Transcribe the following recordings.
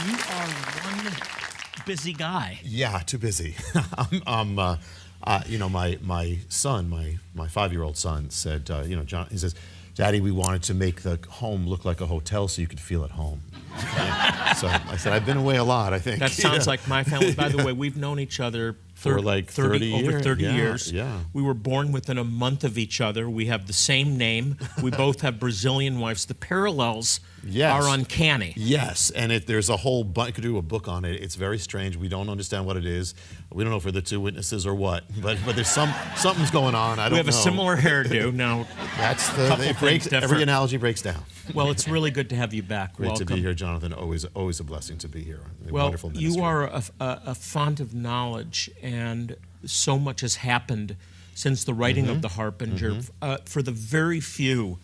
You are one busy guy. Yeah, too busy. My son, my 5-year-old son said, John, he says, Daddy, we wanted to make the home look like a hotel so you could feel at home. So I said, I've been away a lot, I think. That sounds like my family. By the way, we've known each other for like 30 years. Over 30 years. Yeah. We were born within a month of each other. We have the same name. We both have Brazilian wives. The parallels are uncanny. Yes, and there's a whole bunch. You could do a book on it. It's very strange. We don't understand what it is. We don't know if we're the two witnesses or what, but there's something's going on. I don't know. We have a similar hairdo. Now, every analogy breaks down. Well, it's really good to have you back. Great Welcome. to be here, Jonathan. Always a blessing to be here. Wonderful ministry. You are a font of knowledge, and so much has happened since the writing of the Harbinger. For the very few,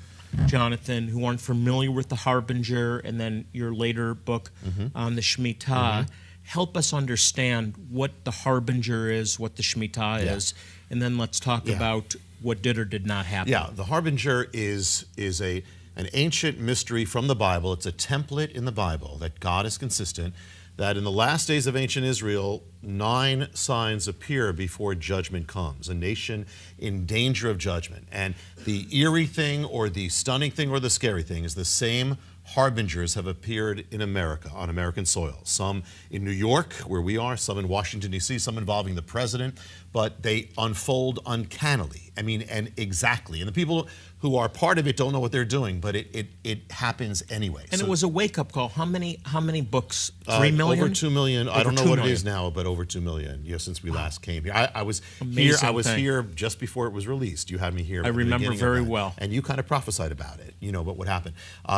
Jonathan, who aren't familiar with the Harbinger and then your later book on the Shemitah, help us understand what the Harbinger is, what the Shemitah is, and then let's talk about what did or did not happen. Yeah, the Harbinger is an ancient mystery from the Bible. It's a template in the Bible that God is consistent, that in the last days of ancient Israel, 9 signs appear before judgment comes, a nation in danger of judgment. And the eerie thing or the stunning thing or the scary thing is the same harbingers have appeared in America, on American soil. Some in New York, where we are, some in Washington, D.C., some involving the president, but they unfold uncannily. I mean, and exactly. And the people who are part of it don't know what they're doing, but it happens anyway. And it was a wake-up call. How many books? 3 million? Over 2 million. I don't know what it is now, but over 2 million. Since we last came here. I was here just before it was released. You had me here. I remember very well. And you kind of prophesied about it. What would happen.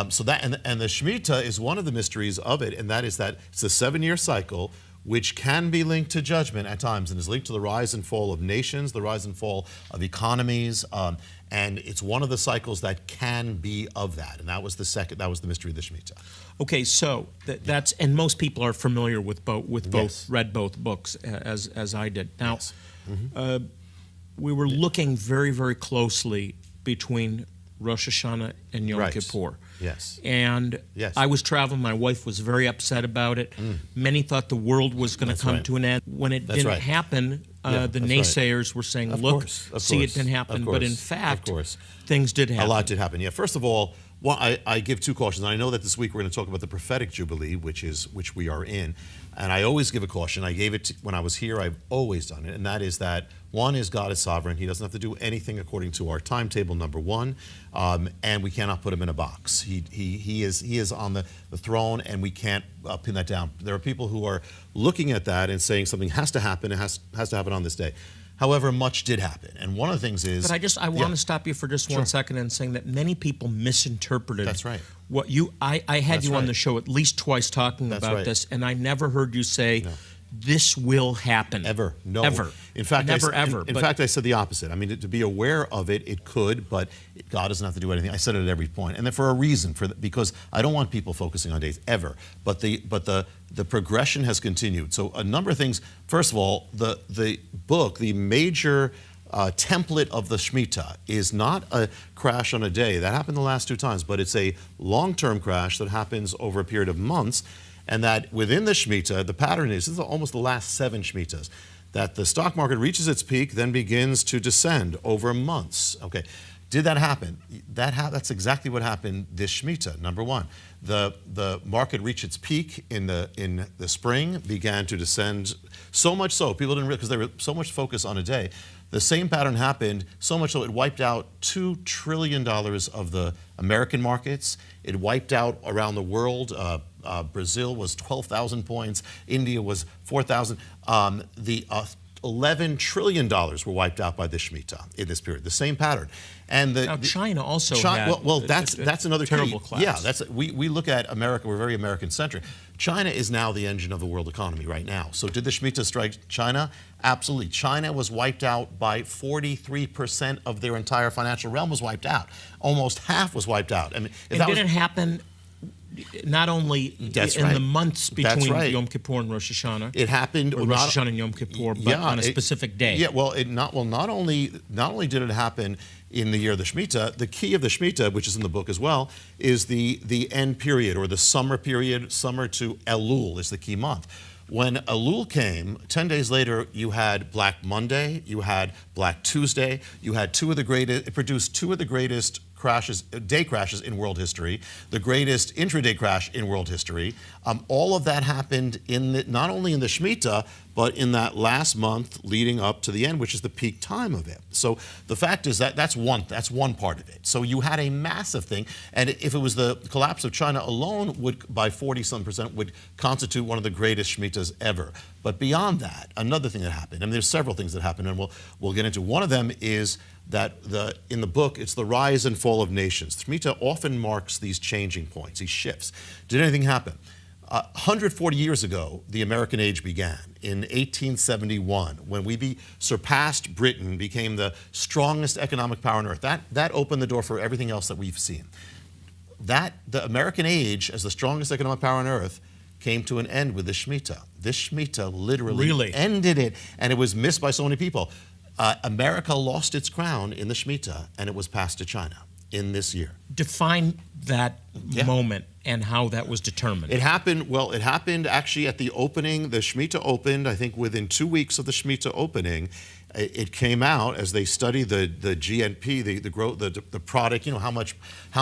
So that and the Shemitah is one of the mysteries of it, and that is that it's a 7-year cycle, which can be linked to judgment at times, and is linked to the rise and fall of nations, the rise and fall of economies, and it's one of the cycles that can be of that. And that was the mystery of the Shemitah. Okay, so that's and most people are familiar with both, read both books as I did. Now, we were looking very, very closely between Rosh Hashanah and Yom Kippur. Yes. And I was traveling. My wife was very upset about it. Many thought the world was going to come to an end. When it didn't happen, the naysayers were saying, look, see, it didn't happen. But in fact, things did happen. A lot did happen. Yeah, first of all, I give 2 cautions. I know that this week we're going to talk about the prophetic jubilee, which we are in. And I always give a caution. I gave it when I was here. I've always done it. And that is that, one, is God is sovereign. He doesn't have to do anything according to our timetable, number one. And we cannot put him in a box. He is on the throne, and we can't pin that down. There are people who are looking at that and saying something has to happen. It has to happen on this day. However, much did happen. And one of the things is... But I want to stop you for just 1 second and saying that many people misinterpreted... That's right. What I had you on the show at least twice talking about this, and I never heard you say, this will happen. Ever. No. Ever. In fact, In fact, I said the opposite. I mean, to be aware of it, it could, but God doesn't have to do anything. I said it at every point. And then for a reason, because I don't want people focusing on days, ever. But the progression has continued. So a number of things. First of all, the book, the major template of the Shemitah is not a crash on a day. That happened the last 2 times, but it's a long-term crash that happens over a period of months, and that within the Shemitah, the pattern is, this is almost the last 7 Shemitahs, that the stock market reaches its peak, then begins to descend over months. Okay, did that happen? That's exactly what happened this Shemitah, number one. The market reached its peak in the spring, began to descend, so much so, people didn't realize, because there was so much focus on a day. The same pattern happened, so much so it wiped out $2 trillion of the American markets. It wiped out around the world. Brazil was 12,000 points. India was 4,000. The $11 trillion were wiped out by the Shemitah in this period. The same pattern. And now China also had that's another terrible key. class. Yeah, we look at America. We're very American-centric. China is now the engine of the world economy right now. So did the Shemitah strike China? Absolutely. China was wiped out by 43% of their entire financial realm was wiped out. Almost half was wiped out. I mean, it didn't happen. not only That's in right. the months That's between right. Yom Kippur and Rosh Hashanah. It happened or Rosh Hashanah and Yom Kippur, but on a specific day. Yeah, well, not only did it happen in the year of the Shemitah, the key of the Shemitah, which is in the book as well, is the end period or the summer period. Summer to Elul is the key month. When Elul came, 10 days later, you had Black Monday, you had Black Tuesday, you had it produced two of the greatest day crashes in world history, the greatest intraday crash in world history. All of that happened not only in the Shemitah, but in that last month leading up to the end, which is the peak time of it. So the fact is that's one part of it. So you had a massive thing, and if it was the collapse of China alone, by 40-some% would constitute one of the greatest Shemitahs ever. But beyond that, another thing that happened, and there's several things that happened, and we'll get into. One of them is that in the book, it's the rise and fall of nations. Shemitah often marks these changing points, these shifts. Did anything happen? 140 years ago, the American age began. In 1871, when we surpassed Britain, became the strongest economic power on earth. That opened the door for everything else that we've seen. The American age, as the strongest economic power on earth, came to an end with the Shemitah. This Shemitah literally ended it, and it was missed by so many people. America lost its crown in the Shemitah, and it was passed to China in this year. Define that moment and how that was determined. It happened actually at the opening. The Shemitah opened, I think, within 2 weeks of the Shemitah opening. It came out as they studied the GNP, the growth, the product. You know how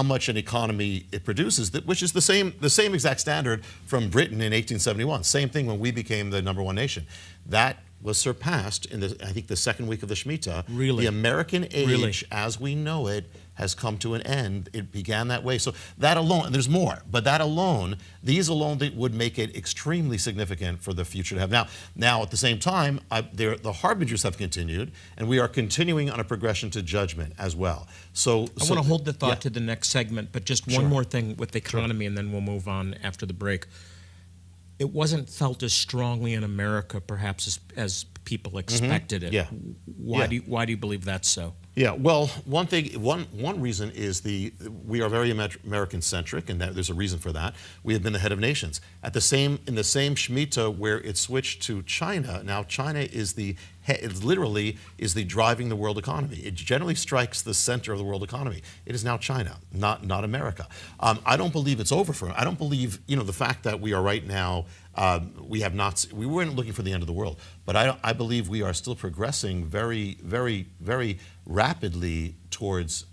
much an economy it produces, which is the same exact standard from Britain in 1871. Same thing when we became the #1 nation. That was surpassed in I think the second week of the Shemitah. Really? The American age, as we know it, has come to an end. It began that way. So that alone, and there's more, but these alone would make it extremely significant for the future to have. Now at the same time, the Harbingers have continued, and we are continuing on a progression to judgment as well. So I want to hold the thought to the next segment, but just one more thing with the economy, and then we'll move on after the break. It wasn't felt as strongly in America, perhaps, as people expected it. Yeah. Why do you believe that's so? Yeah, well, one reason is we are very American-centric, and there's a reason for that. We have been the head of nations. In the same Shemitah where it switched to China, now China is literally driving the world economy. It generally strikes the center of the world economy. It is now China, not America. I don't believe it's over for. I don't believe the fact that we are right now. We weren't looking for the end of the world, but I believe we are still progressing very, very, very rapidly towards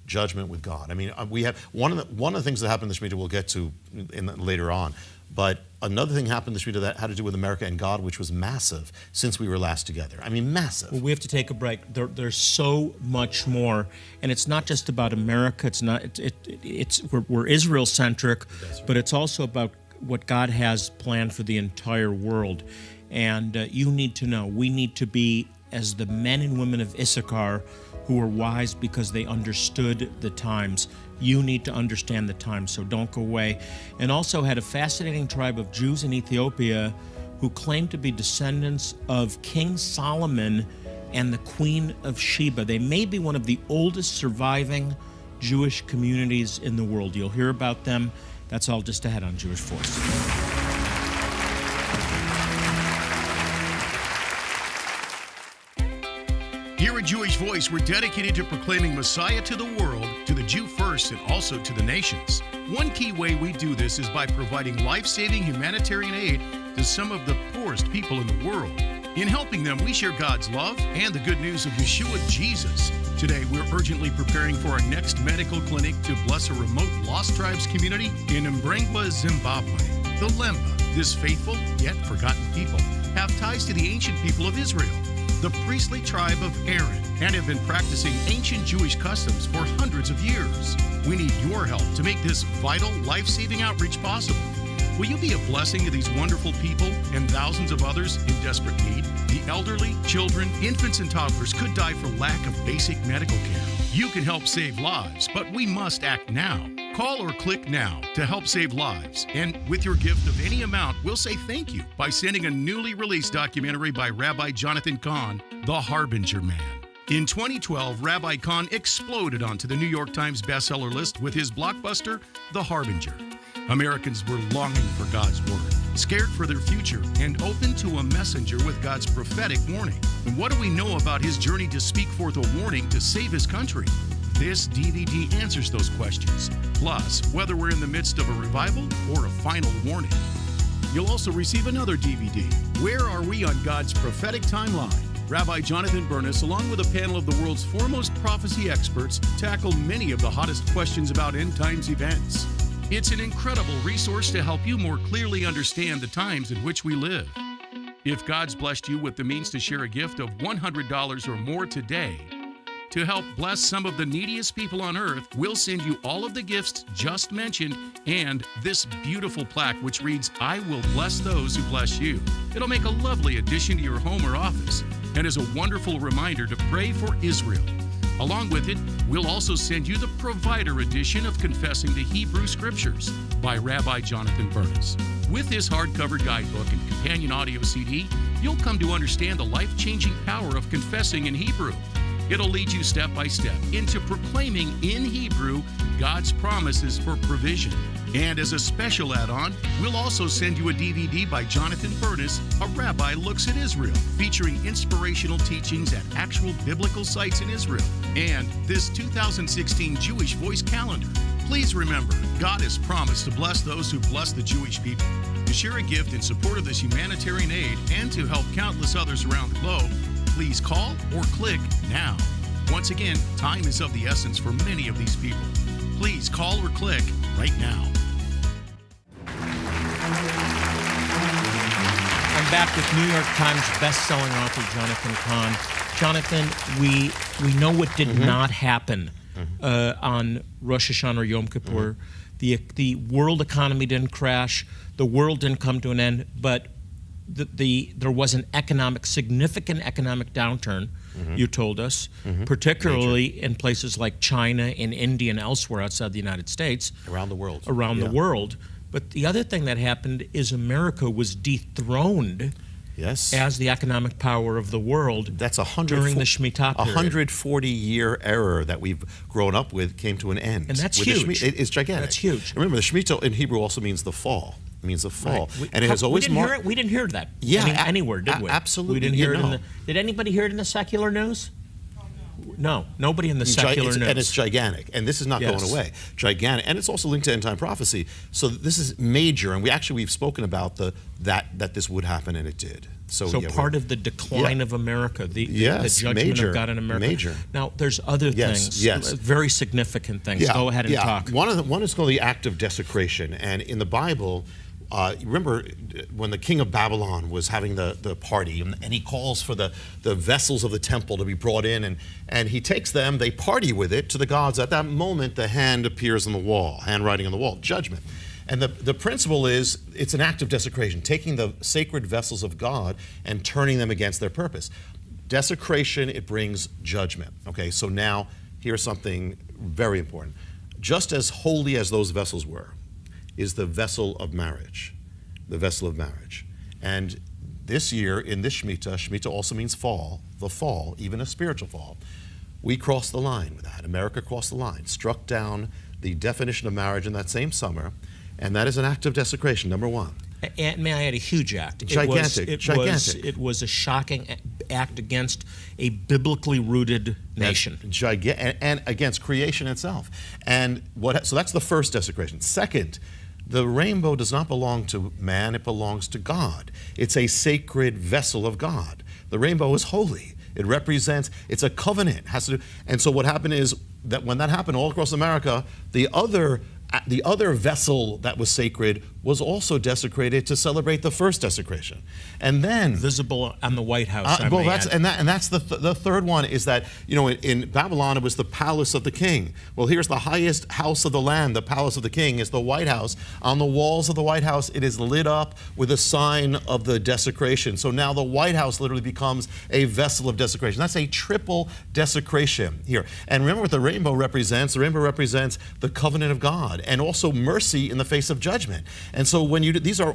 judgment with God. I mean, we have one of the things that happened in the Shemitah we'll get to later on, but another thing happened in the Shemitah that had to do with America and God, which was massive since we were last together. I mean, massive. Well, we have to take a break. There's so much more, and it's not just about America. We're Israel-centric, but it's also about what God has planned for the entire world. And you need to know, we need to be as the men and women of Issachar who were wise because they understood the times. You need to understand the times, so don't go away. And also had a fascinating tribe of Jews in Ethiopia who claimed to be descendants of King Solomon and the Queen of Sheba. They may be one of the oldest surviving Jewish communities in the world. You'll hear about them. That's all just ahead on Jewish Force. Here at Jewish Voice, we're dedicated to proclaiming Messiah to the world, to the Jew first, and also to the nations. One key way we do this is by providing life-saving humanitarian aid to some of the poorest people in the world. In helping them, we share God's love and the good news of Yeshua Jesus. Today, we're urgently preparing for our next medical clinic to bless a remote Lost Tribes community in Mbrengwa, Zimbabwe. The Lemba, this faithful yet forgotten people, have ties to the ancient people of Israel, the priestly tribe of Aaron, and have been practicing ancient Jewish customs for hundreds of years. We need your help to make this vital, life-saving outreach possible. Will you be a blessing to these wonderful people and thousands of others in desperate need? The elderly, children, infants, and toddlers could die for lack of basic medical care. You can help save lives, but we must act now. Call or click now to help save lives. And with your gift of any amount, we'll say thank you by sending a newly released documentary by Rabbi Jonathan Cahn, The Harbinger Man. In 2012, Rabbi Cahn exploded onto the New York Times bestseller list with his blockbuster, The Harbinger. Americans were longing for God's word, scared for their future, and open to a messenger with God's prophetic warning. And what do we know about his journey to speak forth a warning to save his country? This DVD answers those questions, plus whether we're in the midst of a revival or a final warning. You'll also receive another DVD, Where Are We on God's Prophetic Timeline? Rabbi Jonathan Bernis, along with a panel of the world's foremost prophecy experts, tackle many of the hottest questions about end times events. It's an incredible resource to help you more clearly understand the times in which we live. If God's blessed you with the means to share a gift of $100 or more today, to help bless some of the neediest people on earth, we'll send you all of the gifts just mentioned and this beautiful plaque which reads, I will bless those who bless you. It'll make a lovely addition to your home or office and is a wonderful reminder to pray for Israel. Along with it, we'll also send you the Provider edition of Confessing the Hebrew Scriptures by Rabbi Jonathan Bernis. With this hardcover guidebook and companion audio CD, you'll come to understand the life-changing power of confessing in Hebrew. It'll lead you step by step into proclaiming in Hebrew God's promises for provision. And as a special add-on, we'll also send you a DVD by Jonathan Bernis, A Rabbi Looks at Israel, featuring inspirational teachings at actual biblical sites in Israel, and this 2016 Jewish Voice Calendar. Please remember, God has promised to bless those who bless the Jewish people. To share a gift in support of this humanitarian aid and to help countless others around the globe, please call or click now. Once again, time is of the essence for many of these people. Please call or click right now. I'm back with New York Times best-selling author Jonathan Cahn. Jonathan, we know what did not happen on Rosh Hashanah or Yom Kippur. The world economy didn't crash. The world didn't come to an end, but there was an significant economic downturn, you told us, particularly in places like China and India and elsewhere outside the United States. Around the world. The world. But the other thing that happened is America was dethroned as the economic power of the world. That's during the Shemitah period. 140-year era that we've grown up with came to an end. And that's huge. It's gigantic. That's huge. Remember, the Shemitah in Hebrew also means the fall. It means the fall. Right. And it has always we didn't hear that anywhere, did we? Absolutely. We didn't hear it did anybody hear it in the secular news? No, nobody in the secular news. And it's gigantic, and this is not going away. Gigantic, and it's also linked to end-time prophecy. So this is major, and we've spoken about that this would happen, and it did. So part of the decline of America, the judgment of God in America. Major. Now, there's other things, very significant things. Go ahead and talk. One is called the act of desecration, and in the Bible, remember when the king of Babylon was having the party, and he calls for the vessels of the temple to be brought in, and he takes them, they party with it to the gods. At that moment, the hand appears on the wall, handwriting on the wall, judgment. And the principle is, it's an act of desecration, taking the sacred vessels of God and turning them against their purpose. Desecration, it brings judgment. Okay, so now here's something very important. Just as holy as those vessels were, is the vessel of marriage. The vessel of marriage. And this year, in this Shemitah also means fall, the fall, even a spiritual fall. We crossed the line with that. America crossed the line, struck down the definition of marriage in that same summer, and that is an act of desecration, number one. And may I add, a huge act. Gigantic. It was a shocking act against a biblically rooted nation. And against creation itself. So that's the first desecration. Second, the rainbow does not belong to man, it belongs to God. It's a sacred vessel of God. The rainbow is holy. It represents, it's a covenant. And so what happened is that when that happened all across America, the other vessel that was sacred was also desecrated to celebrate the first desecration. And then visible on the White House. That's the third one is that, in Babylon it was the palace of the king. Well, here's the highest house of the land. The palace of the king is the White House. On the walls of the White House, it is lit up with a sign of the desecration. So now the White House literally becomes a vessel of desecration. That's a triple desecration here. And remember what the rainbow represents. The rainbow represents the covenant of God and also mercy in the face of judgment. And so when these are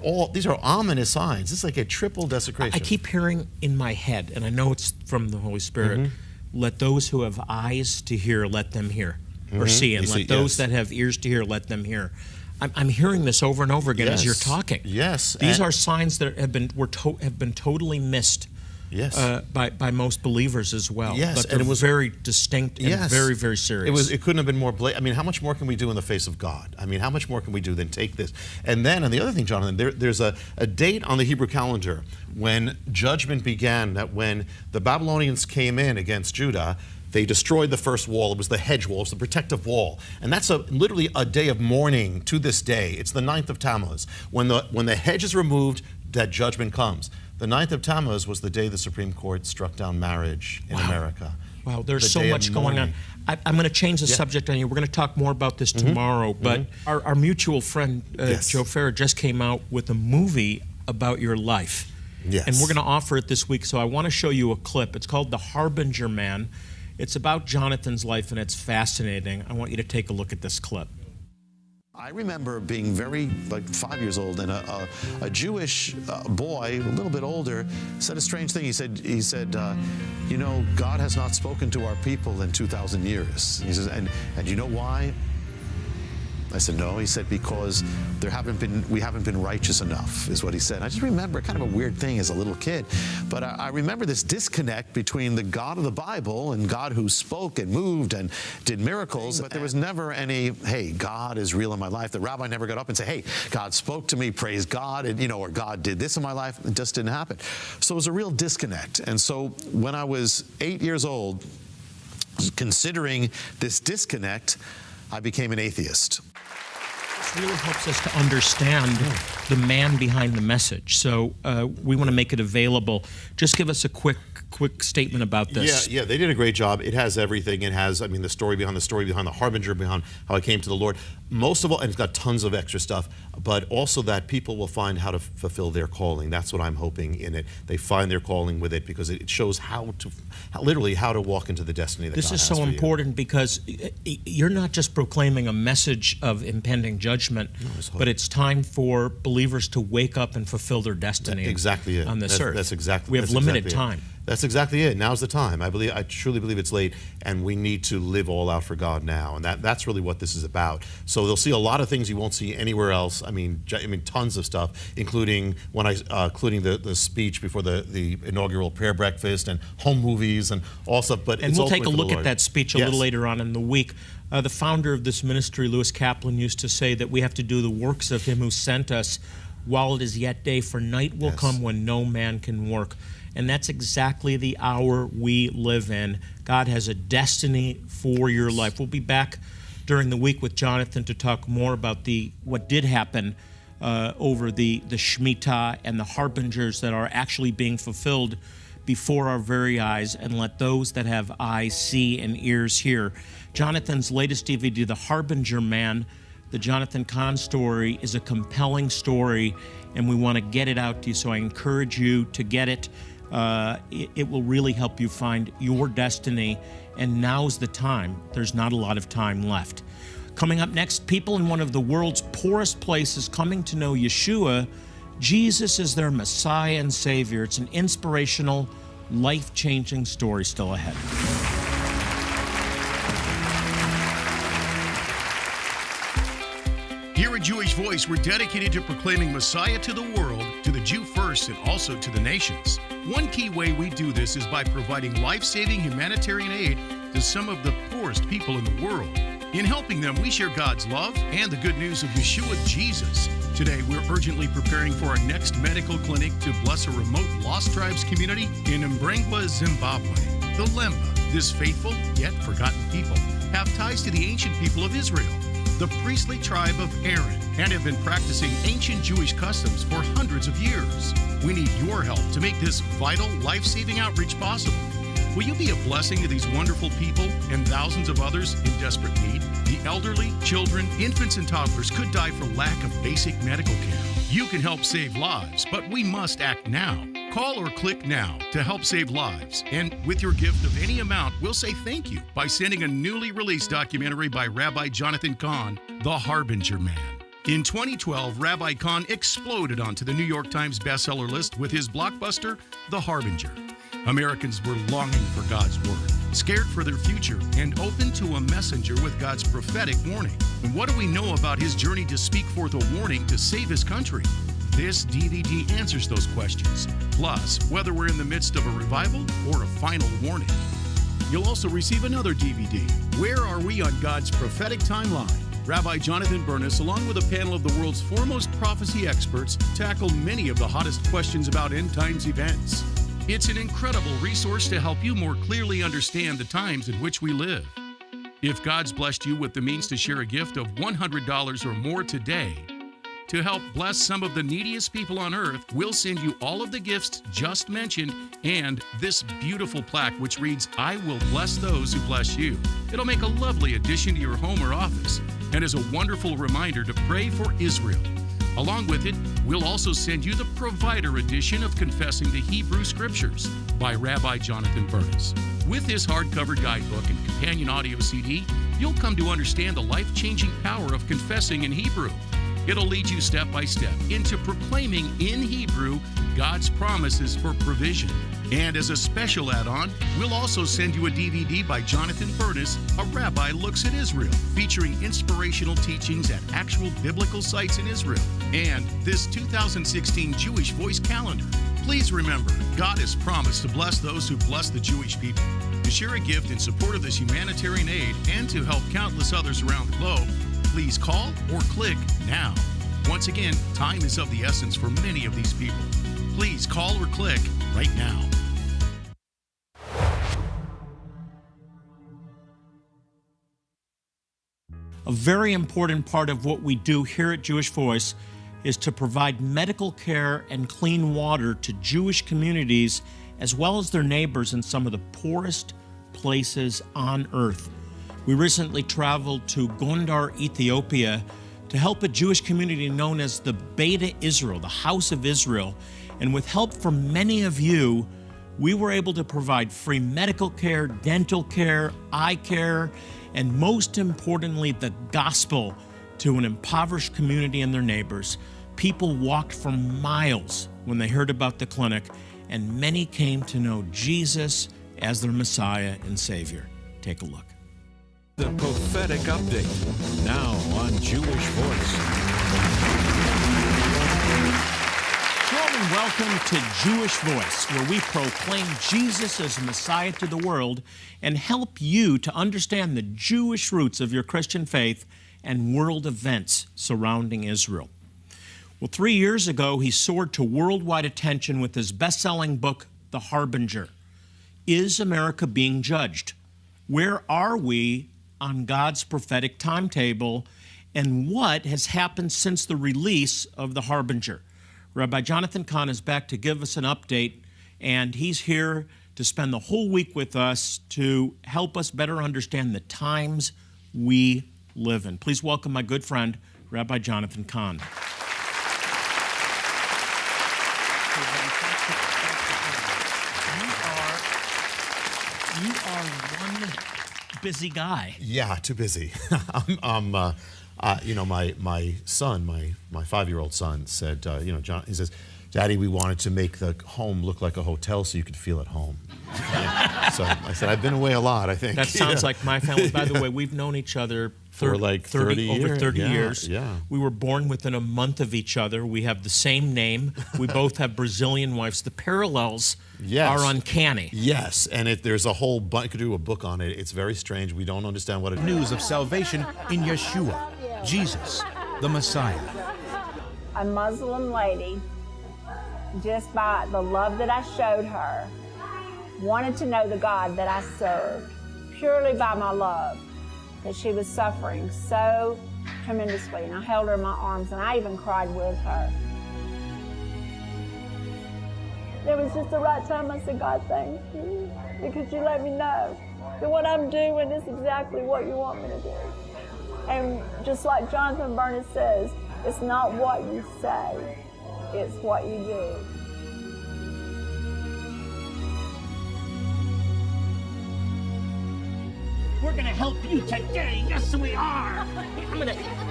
ominous signs. This is like a triple desecration. I keep hearing in my head, and I know it's from the Holy Spirit, let those who have eyes to hear, let them hear, or see, and let those that have ears to hear, let them hear. I'm hearing this over and over again as you're talking. Yes. These are signs that have been totally missed. Yes. By most believers as well. Yes, But they're very distinct and very, very serious. It couldn't have been more blatant. I mean, how much more can we do in the face of God? I mean, how much more can we do than take this? And then, and the other thing, Jonathan, there's a date on the Hebrew calendar when judgment began, that when the Babylonians came in against Judah, they destroyed the first wall. It was the hedge wall. It was the protective wall. And that's literally a day of mourning to this day. It's the 9th of Tammuz. When the hedge is removed, that judgment comes. The 9th of Tammuz was the day the Supreme Court struck down marriage in America. Wow, there's so much going on. I'm going to change the subject on you. We're going to talk more about this tomorrow, but our mutual friend, Joe Farah, just came out with a movie about your life. Yes. And we're going to offer it this week, so I want to show you a clip. It's called The Harbinger Man. It's about Jonathan's life, and it's fascinating. I want you to take a look at this clip. I remember being like 5 years old, and a Jewish boy, a little bit older, said a strange thing. He said, you know, God has not spoken to our people in 2,000 years. He says, and you know why? I said, no. He said, because we haven't been righteous enough, is what he said. I just remember kind of a weird thing as a little kid. But I remember this disconnect between the God of the Bible and God who spoke and moved and did miracles. But there was never any, hey, God is real in my life. The rabbi never got up and said, hey, God spoke to me, praise God, and, you know, or God did this in my life. It just didn't happen. So it was a real disconnect. And so when I was 8 years old, considering this disconnect, I became an atheist. This really helps us to understand the man behind the message. So we want to make it available. Just give us a quick statement about this. Yeah, they did a great job. It has everything. It has, I mean, the story behind the Harbinger, behind how I came to the Lord. Most of all, and it's got tons of extra stuff, but also that people will find how to fulfill their calling. That's what I'm hoping in it. They find their calling with it because it shows literally how to walk into the destiny that God has for you. This is so important because you're not just proclaiming a message of impending judgment, but it's time for believers to wake up and fulfill their destiny. Exactly it. On this earth. That's exactly. We have limited time. That's exactly it. Now's the time. I truly believe it's late, and we need to live all out for God now, and that's really what this is about. So they'll see a lot of things you won't see anywhere else. I mean, tons of stuff, including including the speech before the inaugural prayer breakfast and home movies and all stuff. And we'll take a look at that speech a little later on in the week. The founder of this ministry, Lewis Kaplan, used to say that we have to do the works of Him who sent us while it is yet day, for night will come when no man can work. And that's exactly the hour we live in. God has a destiny for your life. We'll be back during the week with Jonathan to talk more about what did happen over the Shemitah and the harbingers that are actually being fulfilled before our very eyes, and let those that have eyes see and ears hear. Jonathan's latest DVD, The Harbinger Man, the Jonathan Cahn story, is a compelling story, and we want to get it out to you, so I encourage you to get it. It will really help you find your destiny, and now's the time. There's not a lot of time left. Coming up next, people in one of the world's poorest places coming to know Yeshua. Jesus is their Messiah and Savior. It's an inspirational, life-changing story still ahead. Here at Jewish Voice, we're dedicated to proclaiming Messiah to the world, to the Jew first, and also to the nations. One key way we do this is by providing life-saving humanitarian aid to some of the poorest people in the world. In helping them, we share God's love and the good news of Yeshua Jesus. Today, we're urgently preparing for our next medical clinic to bless a remote Lost Tribes community in Mbrengwa, Zimbabwe. The Lemba, this faithful yet forgotten people, have ties to the ancient people of Israel, the priestly tribe of Aaron, and have been practicing ancient Jewish customs for hundreds of years. We need your help to make this vital, life-saving outreach possible. Will you be a blessing to these wonderful people and thousands of others in desperate need? The elderly, children, infants, and toddlers could die for lack of basic medical care. You can help save lives, but we must act now. Call or click now to help save lives. And with your gift of any amount, we'll say thank you by sending a newly released documentary by Rabbi Jonathan Cahn, The Harbinger Man. In 2012, Rabbi Cahn exploded onto the New York Times bestseller list with his blockbuster, The Harbinger. Americans were longing for God's word. scared for their future, and open to a messenger with God's prophetic warning. And what do we know about his journey to speak forth a warning to save his country? This DVD answers those questions, plus whether we're in the midst of a revival or a final warning. You'll also receive another DVD, Where Are We on God's Prophetic Timeline? Rabbi Jonathan Bernis, along with a panel of the world's foremost prophecy experts, tackle many of the hottest questions about end times events. It's an incredible resource to help you more clearly understand the times in which we live. If God's blessed you with the means to share a gift of $100 or more today, to help bless some of the neediest people on earth, we'll send you all of the gifts just mentioned and this beautiful plaque which reads, I will bless those who bless you. It'll make a lovely addition to your home or office and is a wonderful reminder to pray for Israel. Along with it, we'll also send you the Provider edition of Confessing the Hebrew Scriptures by Rabbi Jonathan Bernis. With this hardcover guidebook and companion audio CD, you'll come to understand the life-changing power of confessing in Hebrew. It'll lead you step by step into proclaiming in Hebrew God's promises for provision. And as a special add-on, we'll also send you a DVD by Jonathan Bernis, A Rabbi Looks at Israel, featuring inspirational teachings at actual biblical sites in Israel, and this 2016 Jewish Voice Calendar. Please remember, God has promised to bless those who bless the Jewish people. To share a gift in support of this humanitarian aid and to help countless others around the globe, please call or click now. Once again, time is of the essence for many of these people. Please call or click right now. A very important part of what we do here at Jewish Voice is to provide medical care and clean water to Jewish communities as well as their neighbors in some of the poorest places on earth. We recently traveled to Gondar, Ethiopia, to help a Jewish community known as the Beta Israel, the House of Israel. And with help from many of you, we were able to provide free medical care, dental care, eye care, and most importantly, the gospel to an impoverished community and their neighbors. People walked for miles when they heard about the clinic, and many came to know Jesus as their Messiah and Savior. Take a look. The prophetic update, now on Jewish Voice. Hello and welcome to Jewish Voice, where we proclaim Jesus as Messiah to the world and help you to understand the Jewish roots of your Christian faith and world events surrounding Israel. Well, 3 years ago, he soared to worldwide attention with his best-selling book, The Harbinger. Is America being judged? Where are we on God's prophetic timetable, and what has happened since the release of The Harbinger? Rabbi Jonathan Cahn is back to give us an update, and he's here to spend the whole week with us to help us better understand the times we live in. Please welcome my good friend, Rabbi Jonathan Cahn. You are one busy guy. Yeah, too busy. My son, my 5-year-old son said, John, he says, Daddy, we wanted to make the home look like a hotel so you could feel at home. So I said, I've been away a lot, I think. That sounds like my family. By the way, we've known each other for like 30 years. Over 30 years. Yeah. We were born within a month of each other. We have the same name. We both have Brazilian wives. The parallels are uncanny. Yes, and there's a whole bunch. You could do a book on it. It's very strange. We don't understand what it is. News of salvation in Yeshua, Jesus, the Messiah. A Muslim lady, just by the love that I showed her, wanted to know the God that I served, purely by my love, that she was suffering so tremendously. And I held her in my arms, and I even cried with her. It was just the right time. I said, God, thank you, because you let me know that what I'm doing is exactly what you want me to do. And just like Jonathan Bernis says, it's not what you say, it's what you do. We're going to help you today. Yes, we are.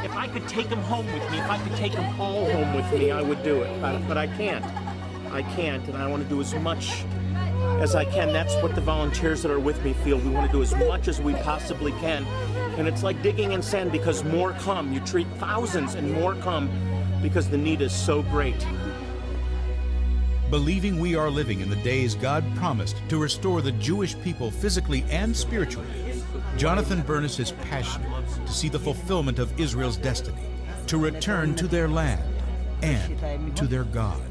If I could take him home with me, if I could take them all home with me, I would do it. But I can't. I can't, and I want to do as much as I can. That's what the volunteers that are with me feel. We want to do as much as we possibly can. And it's like digging in sand because more come. You treat thousands and more come because the need is so great. Believing we are living in the days God promised to restore the Jewish people physically and spiritually, Jonathan Bernis is passionate to see the fulfillment of Israel's destiny, to return to their land and to their God.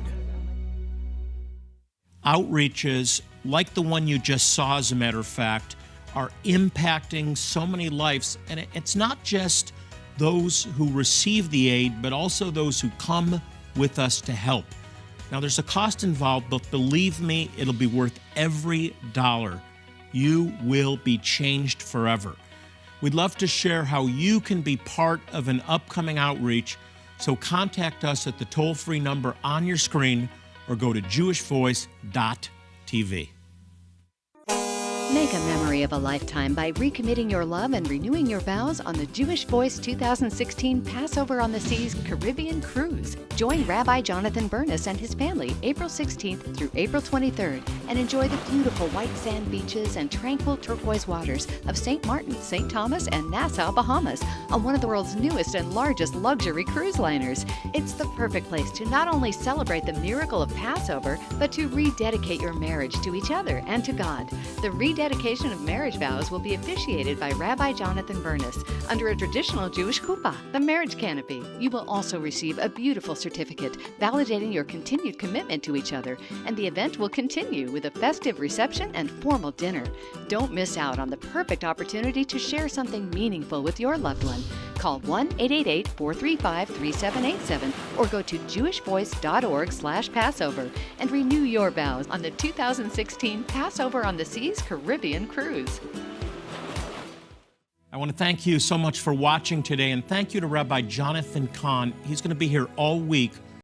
Outreaches like the one you just saw, as a matter of fact, are impacting so many lives. And it's not just those who receive the aid, but also those who come with us to help. Now, there's a cost involved, but believe me, it'll be worth every dollar. You will be changed forever. We'd love to share how you can be part of an upcoming outreach, so contact us at the toll-free number on your screen or go to jewishvoice.tv. Make a memory of a lifetime by recommitting your love and renewing your vows on the Jewish Voice 2016 Passover on the Seas Caribbean Cruise. Join Rabbi Jonathan Bernis and his family April 16th through April 23rd and enjoy the beautiful white sand beaches and tranquil turquoise waters of St. Martin, St. Thomas, and Nassau, Bahamas on one of the world's newest and largest luxury cruise liners. It's the perfect place to not only celebrate the miracle of Passover, but to rededicate your marriage to each other and to God. The rededication of marriage vows will be officiated by Rabbi Jonathan Bernis under a traditional Jewish chuppah, the marriage canopy. You will also receive a beautiful certificate validating your continued commitment to each other, and the event will continue with a festive reception and formal dinner. Don't miss out on the perfect opportunity to share something meaningful with your loved one. Call 1-888-435-3787 or go to jewishvoice.org/Passover and renew your vows on the 2016 Passover on the Seas Caribbean Cruise. I want to thank you so much for watching today, and thank you to Rabbi Jonathan Cahn. He's going to be here all week